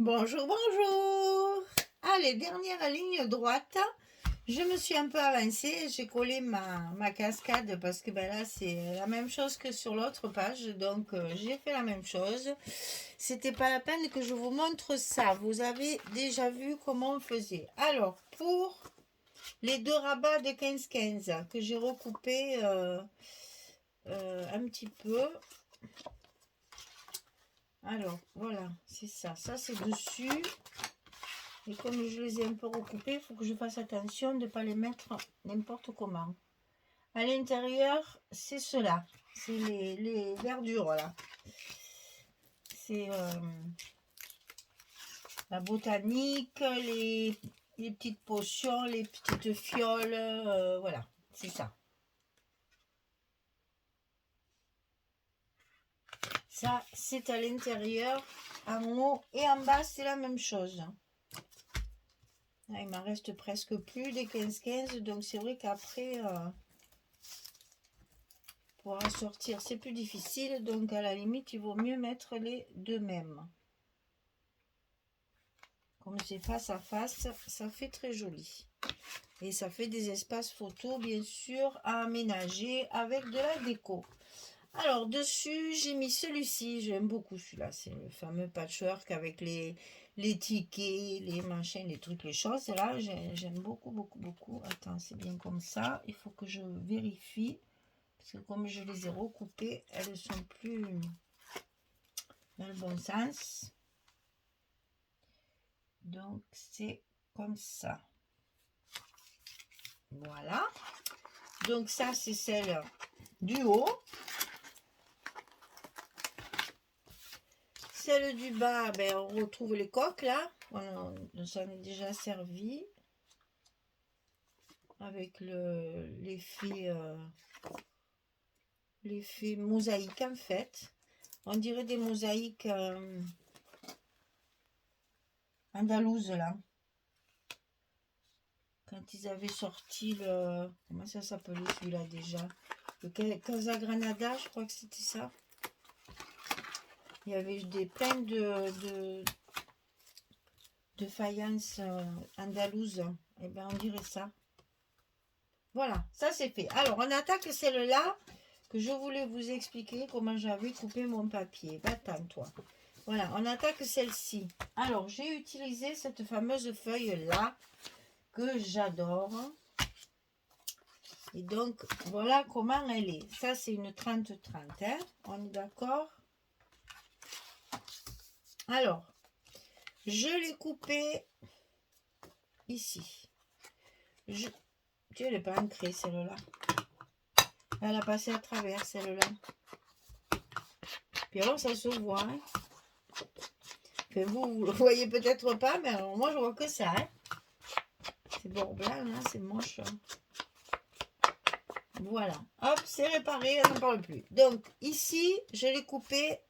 Bonjour, bonjour. Allez, dernière ligne droite. Je me suis un peu avancée. J'ai collé ma cascade parce que ben là, c'est la même chose que sur l'autre page. Donc, j'ai fait la même chose. C'était pas la peine que je vous montre ça. Vous avez déjà vu comment on faisait. Alors, pour les deux rabats de 15-15 que j'ai recoupés un petit peu. Alors, voilà, c'est ça. Ça, c'est dessus. Et comme je les ai un peu recoupés, il faut que je fasse attention de ne pas les mettre n'importe comment. À l'intérieur, c'est cela. C'est les verdures, là. C'est la botanique, les petites potions, les petites fioles. Voilà, c'est ça. Ça, c'est à l'intérieur. En haut et en bas, c'est la même chose. Là, il m'en reste presque plus des 15-15. Donc, c'est vrai qu'après... pour en sortir, c'est plus difficile, donc à la limite, il vaut mieux mettre les deux mêmes. Comme c'est face à face, ça fait très joli. Et ça fait des espaces photos, bien sûr, à aménager avec de la déco. Alors, dessus, j'ai mis celui-ci. J'aime beaucoup celui-là. C'est le fameux patchwork avec les tickets, les machins, les trucs, les choses. Là, j'aime beaucoup, beaucoup, beaucoup. Attends, c'est bien comme ça. Il faut que je vérifie. Parce que comme je les ai recoupées, elles ne sont plus dans le bon sens. Donc, c'est comme ça. Voilà. Donc, ça, c'est celle du haut. Celle du bas, ben, on retrouve les coques, là. On s'en est déjà servi. Avec l'effet mosaïque, en fait. On dirait des mosaïques andalouses, là. Quand ils avaient sorti le... Comment ça s'appelait celui-là déjà? Le Casa Granada, je crois que c'était ça. Il y avait plein de faïences andalouses. Et bien, on dirait ça. Voilà, ça c'est fait. Alors, on attaque celle-là que je voulais vous expliquer comment j'avais coupé mon papier. Va-t'en, toi. Voilà, on attaque celle-ci. Alors, j'ai utilisé cette fameuse feuille-là que j'adore. Et donc, voilà comment elle est. Ça, c'est une 30-30. Hein, on est d'accord? Alors, je l'ai coupée ici. Tu elle n'est pas ancrée, celle-là. Elle a passé à travers, celle-là. Puis alors, ça se voit. Hein. Enfin, vous le voyez peut-être pas, mais alors, moi, je vois que ça. Hein. C'est bord blanc, là, c'est moche. Voilà. Hop, c'est réparé, elle n'en parle plus. Donc, ici, je l'ai coupé.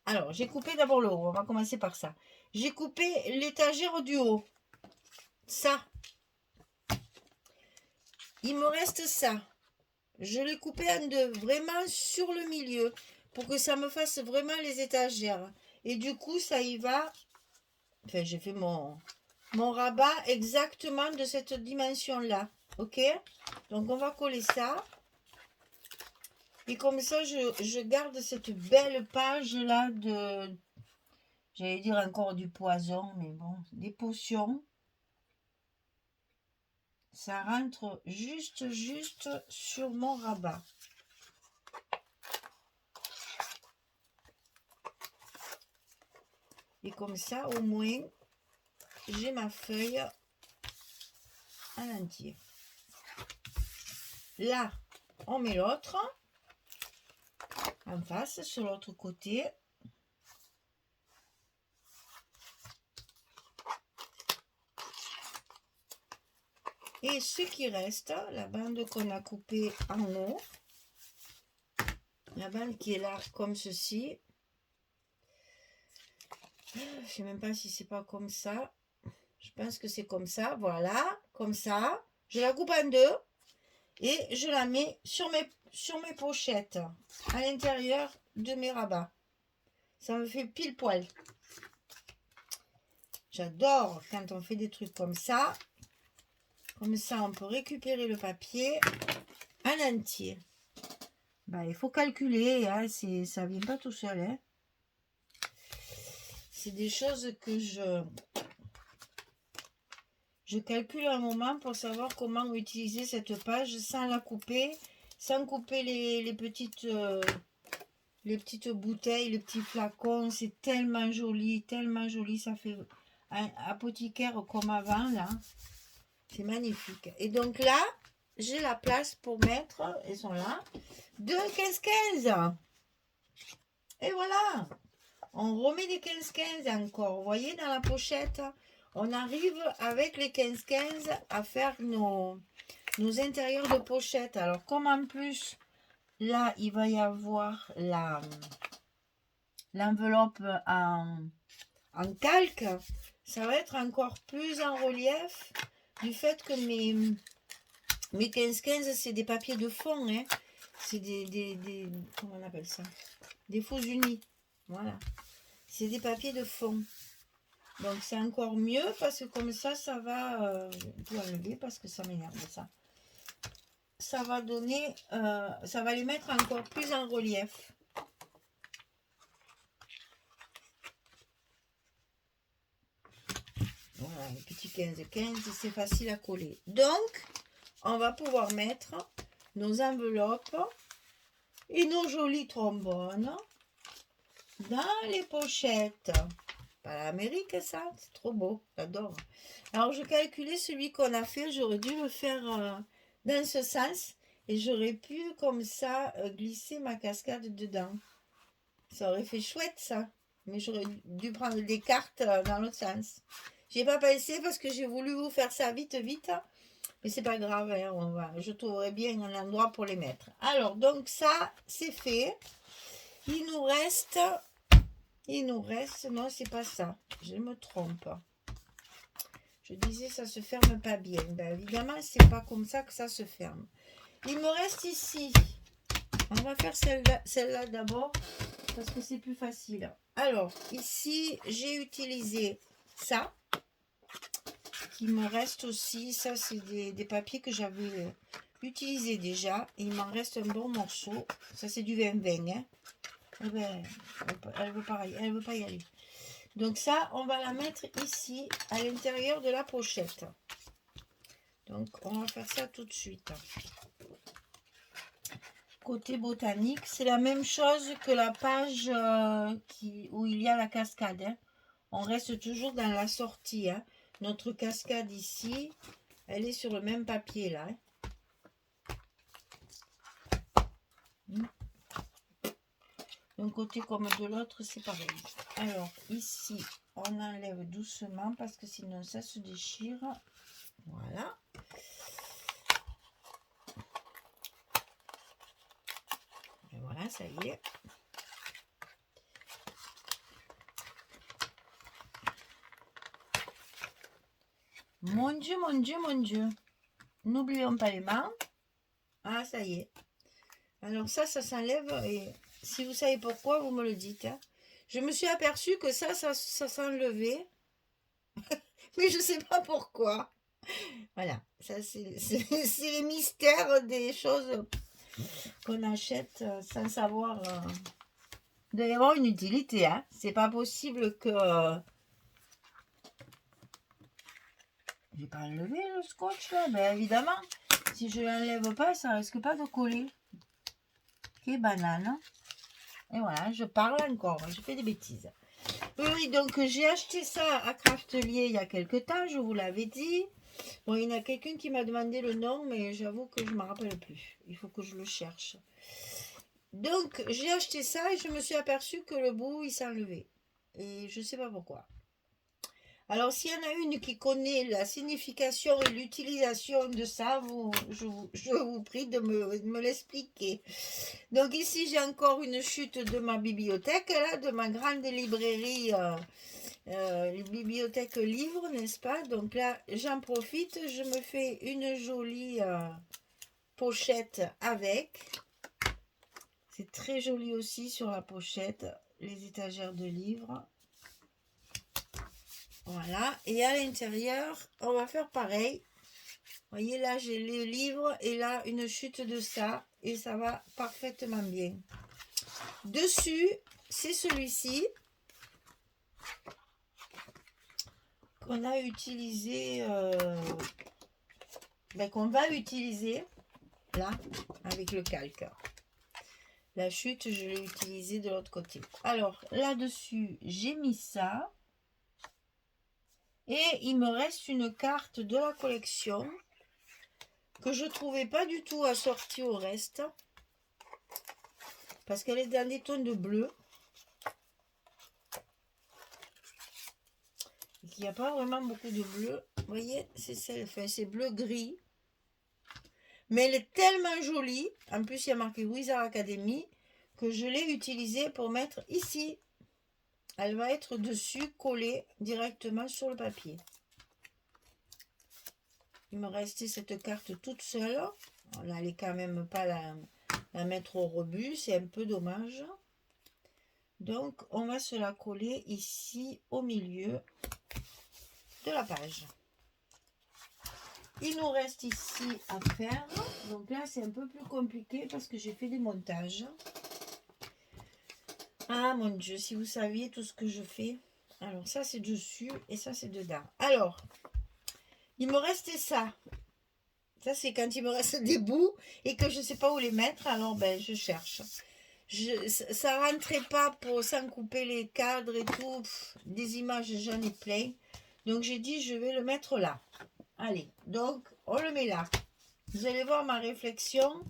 Alors, j'ai coupé d'abord le haut. On va commencer par ça. J'ai coupé l'étagère du haut. Ça. Il me reste ça. Je l'ai coupé en deux, vraiment sur le milieu, pour que ça me fasse vraiment les étagères. Et du coup, ça y va. Enfin, j'ai fait mon rabat exactement de cette dimension-là. Ok? Donc, on va coller ça. Et comme ça, je garde cette belle page-là de... J'allais dire encore du poison, mais bon, des potions. Ça rentre juste sur mon rabat. Et comme ça, au moins, j'ai ma feuille en entier. Là, on met l'autre en face, sur l'autre côté. Et ce qui reste, la bande qu'on a coupée en haut, la bande qui est là comme ceci. Je ne sais même pas si c'est pas comme ça. Je pense que c'est comme ça. Voilà, comme ça. Je la coupe en deux et je la mets sur mes pochettes à l'intérieur de mes rabats. Ça me fait pile poil. J'adore quand on fait des trucs comme ça. Comme ça, on peut récupérer le papier en entier. Bah, il faut calculer, hein, ça vient pas tout seul. Hein. C'est des choses que je calcule un moment pour savoir comment utiliser cette page sans la couper, sans couper les petites bouteilles, les petits flacons. C'est tellement joli, ça fait un apothicaire comme avant, là. C'est magnifique. Et donc là, j'ai la place pour mettre, elles sont là, 2 15-15. Et voilà, on remet des 15-15 encore. Vous voyez, dans la pochette, on arrive avec les 15-15 à faire nos intérieurs de pochette. Alors, comme en plus, là, il va y avoir l'enveloppe en calque, ça va être encore plus en relief du fait que mes 15-15, c'est des papiers de fond. Hein. C'est des comment on appelle ça? Des faux unis. Voilà. C'est des papiers de fond. Donc, c'est encore mieux parce que comme ça, ça va... je dois enlever parce que ça m'énerve, ça. Ça va donner... ça va les mettre encore plus en relief. Voilà, les petits 15-15, c'est facile à coller. Donc, on va pouvoir mettre nos enveloppes et nos jolis trombones dans les pochettes. Pas l'Amérique, ça, c'est trop beau, j'adore. Alors, je calculais celui qu'on a fait, j'aurais dû le faire dans ce sens et j'aurais pu, comme ça, glisser ma cascade dedans. Ça aurait fait chouette, ça. Mais j'aurais dû prendre des cartes dans l'autre sens. J'ai pas pensé parce que j'ai voulu vous faire ça vite, vite. Mais c'est pas grave, hein, je trouverai bien un endroit pour les mettre. Alors, donc ça, c'est fait. Il nous reste, non, c'est pas ça. Je me trompe. Je disais, ça se ferme pas bien. Ben, évidemment, c'est pas comme ça que ça se ferme. Il me reste ici. On va faire celle-là d'abord parce que c'est plus facile. Alors, ici, j'ai utilisé ça. Qui me reste aussi, ça c'est des papiers que j'avais utilisés déjà. Et il m'en reste un bon morceau. Ça c'est du 20-20. Hein. Eh ben, elle veut pas y aller. Donc ça, on va la mettre ici, à l'intérieur de la pochette. Donc on va faire ça tout de suite. Côté botanique, c'est la même chose que la page où il y a la cascade. Hein. On reste toujours dans la sortie. Hein. Notre cascade ici, elle est sur le même papier là. Hein. D'un côté comme de l'autre, c'est pareil. Alors ici, on enlève doucement parce que sinon ça se déchire. Voilà. Et voilà, ça y est. Mon Dieu, mon Dieu, mon Dieu. N'oublions pas les mains. Ah, ça y est. Alors ça s'enlève et si vous savez pourquoi, vous me le dites. Hein. Je me suis aperçue que ça s'enlevait. Mais je ne sais pas pourquoi. Voilà. Ça, c'est les mystères des choses qu'on achète sans savoir. Il doit y avoir une utilité. Hein. C'est pas possible que... Je vais pas enlever le scotch là. Ben évidemment, si je l'enlève pas, ça risque pas de coller. Ok, banane. Et voilà, je parle encore, je fais des bêtises. Oui, donc j'ai acheté ça à Craftelier il y a quelques temps, je vous l'avais dit. Bon, il y en a quelqu'un qui m'a demandé le nom, mais j'avoue que je ne me rappelle plus. Il faut que je le cherche. Donc, j'ai acheté ça et je me suis aperçue que le bout, il s'enlevait. Et je ne sais pas pourquoi. Alors, s'il y en a une qui connaît la signification et l'utilisation de ça, je vous prie de me l'expliquer. Donc ici, j'ai encore une chute de ma bibliothèque, là, de ma grande librairie, bibliothèque livre, n'est-ce pas? Donc là, j'en profite, je me fais une jolie pochette avec. C'est très joli aussi sur la pochette, les étagères de livres. Voilà. Et à l'intérieur, on va faire pareil. Vous voyez, là, j'ai le livre et là, une chute de ça. Et ça va parfaitement bien. Dessus, c'est celui-ci qu'on a utilisé, qu'on va utiliser là, avec le calque. La chute, je l'ai utilisé de l'autre côté. Alors, là-dessus, j'ai mis ça. Et il me reste une carte de la collection que je ne trouvais pas du tout assortie au reste. Parce qu'elle est dans des tons de bleu. Il n'y a pas vraiment beaucoup de bleu. Vous voyez, c'est bleu-gris. Mais elle est tellement jolie. En plus, il y a marqué Wizard Academy que je l'ai utilisée pour mettre ici. Elle va être dessus, collée directement sur le papier. Il me restait cette carte toute seule. On n'allait quand même pas la mettre au rebut. C'est un peu dommage. Donc, on va se la coller ici au milieu de la page. Il nous reste ici à faire. Donc là, c'est un peu plus compliqué parce que j'ai fait des montages. Ah mon Dieu, si vous saviez tout ce que je fais. Alors ça, c'est dessus et ça, c'est dedans. Alors, il me restait ça. Ça, c'est quand il me reste des bouts et que je ne sais pas où les mettre. Alors, je cherche. Ça ne rentrait pas sans couper les cadres et tout. Des images, j'en ai plein. Donc, j'ai dit, je vais le mettre là. Allez, donc, on le met là. Vous allez voir ma réflexion.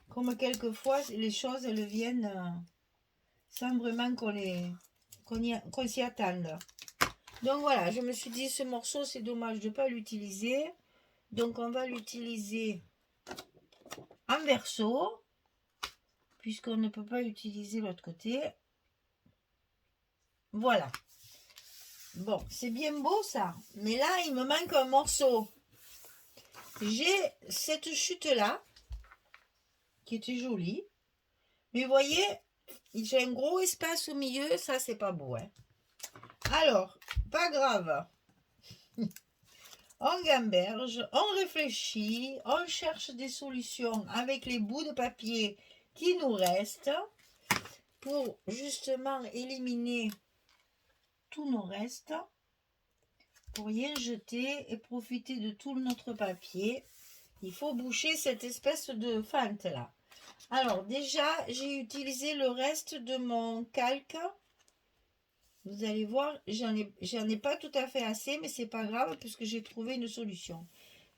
Comme quelquefois, les choses, elles viennent sans vraiment qu'on s'y attende. Donc, voilà, je me suis dit, ce morceau, c'est dommage de ne pas l'utiliser. Donc, on va l'utiliser en verso, puisqu'on ne peut pas utiliser l'autre côté. Voilà. Bon, c'est bien beau ça. Mais là, il me manque un morceau. J'ai cette chute-là, qui était jolie. Mais vous voyez, j'ai un gros espace au milieu. Ça, c'est pas beau. Hein. Alors, pas grave. On gamberge, on réfléchit, on cherche des solutions avec les bouts de papier qui nous restent pour justement éliminer tous nos restes, pour rien jeter et profiter de tout notre papier. Il faut boucher cette espèce de fente là. Alors déjà, j'ai utilisé le reste de mon calque. Vous allez voir, j'en ai pas tout à fait assez, mais c'est pas grave puisque j'ai trouvé une solution.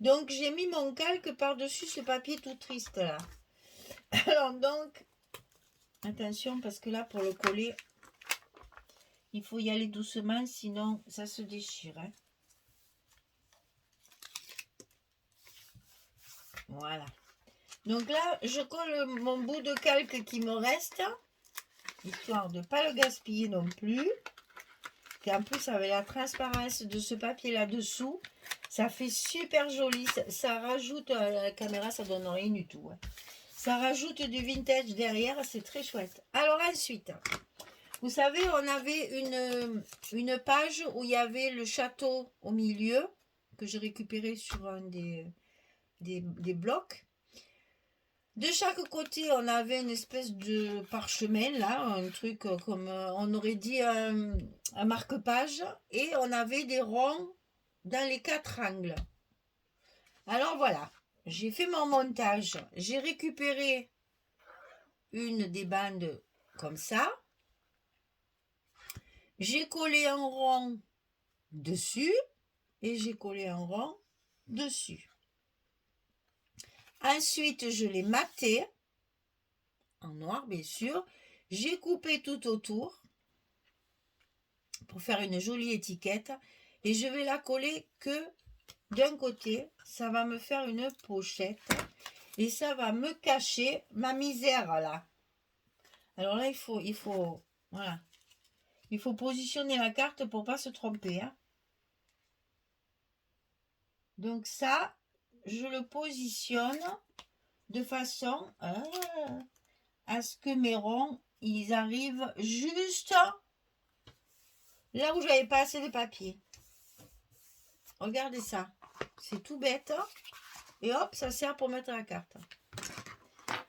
Donc j'ai mis mon calque par-dessus ce papier tout triste là. Alors donc, attention parce que là pour le coller, il faut y aller doucement, sinon ça se déchire. Hein. Voilà. Donc là, je colle mon bout de calque qui me reste, histoire de ne pas le gaspiller non plus. Et en plus, avec la transparence de ce papier là-dessous, ça fait super joli. Ça rajoute, à la caméra, ça donne rien du tout. Hein. Ça rajoute du vintage derrière, c'est très chouette. Alors ensuite, vous savez, on avait une page où il y avait le château au milieu, que j'ai récupéré sur un des blocs. De chaque côté, on avait une espèce de parchemin, là, un truc comme, on aurait dit un marque-page, et on avait des ronds dans les 4 angles. Alors voilà, j'ai fait mon montage, j'ai récupéré une des bandes comme ça, j'ai collé un rond dessus, et j'ai collé un rond dessus. Ensuite, je l'ai maté, en noir bien sûr. J'ai coupé tout autour pour faire une jolie étiquette. Et je vais la coller que d'un côté. Ça va me faire une pochette. Et ça va me cacher ma misère là. Alors là, il faut voilà. Il faut positionner la carte pour pas se tromper. Hein. Donc ça, je le positionne de façon à ce que mes ronds, ils arrivent juste là où j'avais pas assez de papier. Regardez ça. C'est tout bête. Et hop, ça sert pour mettre la carte.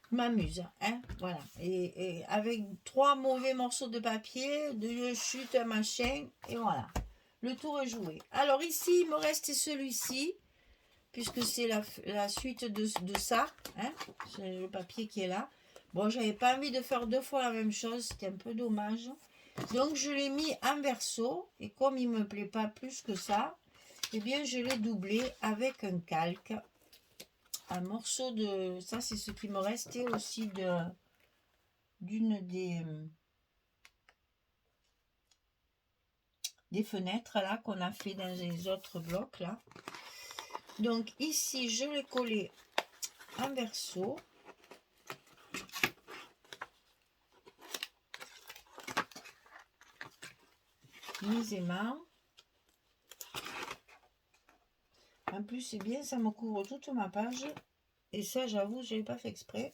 Je m'amuse. Hein, voilà. Et avec 3 mauvais morceaux de papier, 2 chutes, machin. Et voilà. Le tour est joué. Alors ici, il me reste celui-ci. Puisque c'est la suite de ça. Hein, c'est le papier qui est là. Bon, j'avais pas envie de faire 2 fois la même chose. C'était un peu dommage. Donc, je l'ai mis en verso. Et comme il me plaît pas plus que ça, eh bien, je l'ai doublé avec un calque. Un morceau de... Ça, c'est ce qui me restait aussi d'une des fenêtres là qu'on a fait dans les autres blocs là. Donc, ici, je l'ai collé en verso. Aisément. En plus, c'est bien, ça me couvre toute ma page. Et ça, j'avoue, je n'ai pas fait exprès.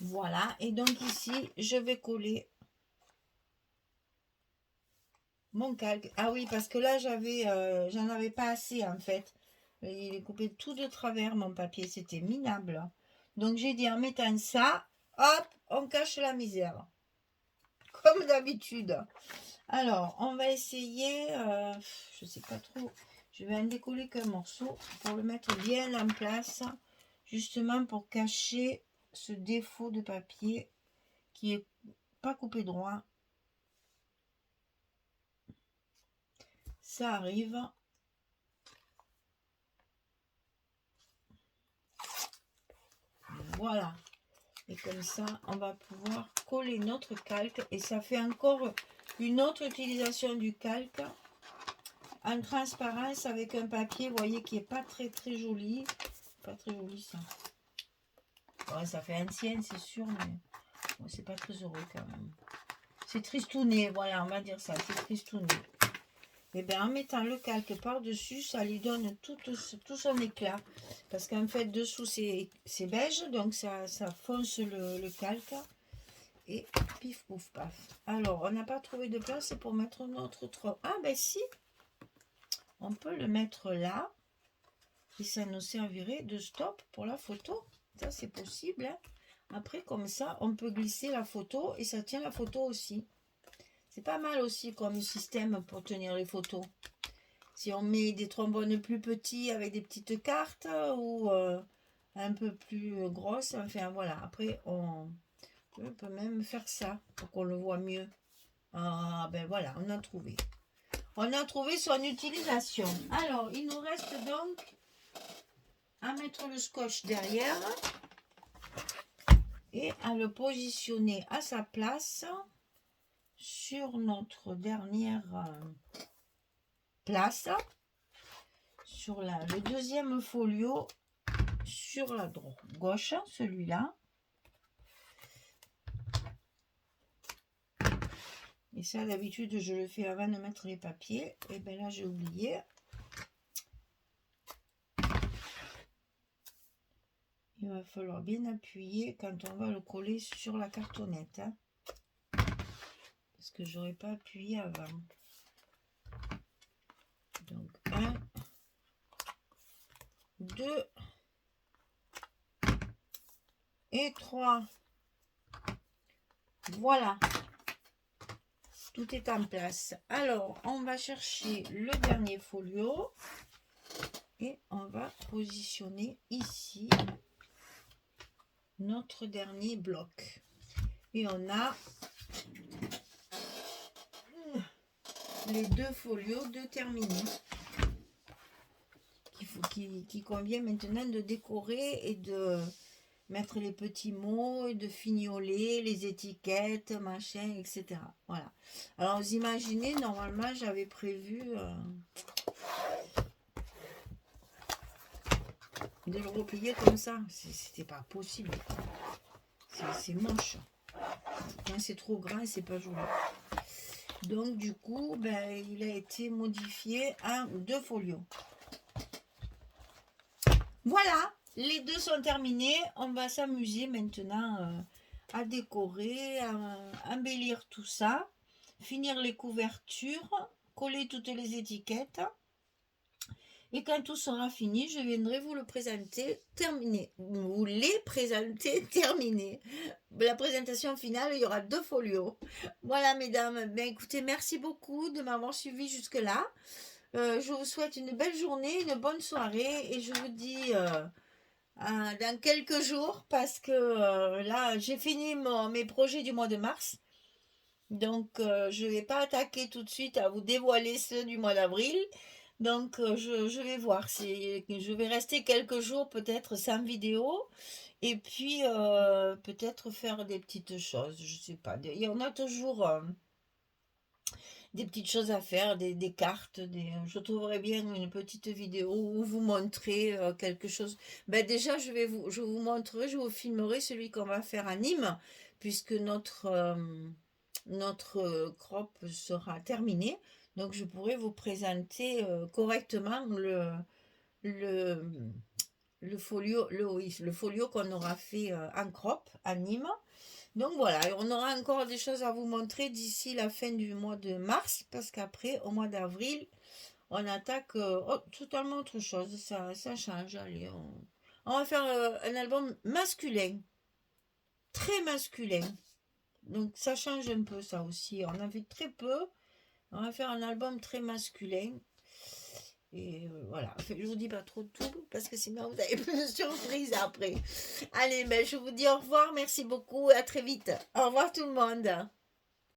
Voilà. Et donc ici, je vais coller mon calque. Ah oui, parce que là, j'en avais pas assez en fait. Il est coupé tout de travers, mon papier. C'était minable. Donc, j'ai dit en mettant ça, hop, on cache la misère. Comme d'habitude. Alors, on va essayer, je sais pas trop. Je vais en décoller qu'un morceau pour le mettre bien en place, justement pour cacher ce défaut de papier qui est pas coupé droit. Ça arrive. Voilà. Et comme ça, on va pouvoir coller notre calque. Et ça fait encore une autre utilisation du calque en transparence avec un papier, vous voyez, qui est pas très joli. Pas très joli ça. Ouais, ça fait ancienne, c'est sûr, mais bon, c'est pas très heureux quand même. C'est tristouné, voilà, on va dire ça, c'est tristouné. Et bien en mettant le calque par-dessus, ça lui donne tout son éclat. Parce qu'en fait, dessous, c'est beige, donc ça fonce le calque. Et pif, pouf, paf. Alors, on n'a pas trouvé de place pour mettre notre tronc. Ah ben si, on peut le mettre là. Et ça nous servirait de stop pour la photo. Ça, c'est possible. Hein. Après, comme ça, on peut glisser la photo et ça tient la photo aussi. C'est pas mal aussi comme système pour tenir les photos. Si on met des trombones plus petits avec des petites cartes ou un peu plus grosses, enfin voilà. Après, on peut même faire ça pour qu'on le voit mieux. Ah ben voilà, on a trouvé. On a trouvé son utilisation. Alors, il nous reste donc à mettre le scotch derrière et à le positionner à sa place sur notre dernière place, sur le deuxième folio, sur la gauche, celui-là. Et ça, d'habitude, je le fais avant de mettre les papiers. Et bien là, j'ai oublié. Il va falloir bien appuyer quand on va le coller sur la cartonnette. Hein, parce que j'aurais pas appuyé avant. Donc, 1, 2 et 3. Voilà. Tout est en place. Alors, on va chercher le dernier folio. Et on va positionner ici notre dernier bloc. Et on a les 2 folios de terminés qui convient maintenant de décorer et de mettre les petits mots et de fignoler les étiquettes, machin, etc. Voilà. Alors, vous imaginez, normalement, j'avais prévu de le replier comme ça. C'était pas possible. C'est moche. Quand c'est trop grand, c'est pas joli. Donc, du coup, ben, il a été modifié en 2 folios. Voilà, les 2 sont terminés. On va s'amuser maintenant à décorer, à embellir tout ça. finir les couvertures, coller toutes les étiquettes. Et quand tout sera fini, je viendrai vous le présenter terminé. Vous les présenter terminé. La présentation finale, il y aura 2 folios. Voilà, mesdames. Ben, écoutez, merci beaucoup de m'avoir suivi jusque-là. Je vous souhaite une belle journée, une bonne soirée. Et je vous dis dans quelques jours, parce que là, j'ai fini mes projets du mois de mars. Donc, je ne vais pas attaquer tout de suite à vous dévoiler ceux du mois d'avril. Donc, je vais voir. Je vais rester quelques jours peut-être sans vidéo. Et puis, peut-être faire des petites choses. Je ne sais pas. Il y en a toujours des petites choses à faire, des cartes. Je trouverai bien une petite vidéo où vous montrer quelque chose. Ben, déjà, je vous montrerai, je vous filmerai celui qu'on va faire à Nîmes, puisque notre crop sera terminé. Donc, je pourrai vous présenter correctement le, le folio qu'on aura fait en crop à Nîmes. Donc voilà, on aura encore des choses à vous montrer d'ici la fin du mois de mars, parce qu'après, au mois d'avril, on attaque totalement autre chose. Ça change. Allez, on va faire un album masculin, très masculin. Donc ça change un peu ça aussi. On a fait très peu. On va faire un album très masculin. Et voilà, je vous dis pas trop de tout parce que sinon vous avez plus de surprises après. Allez, ben, je vous dis au revoir, merci beaucoup, à très vite. Au revoir tout le monde.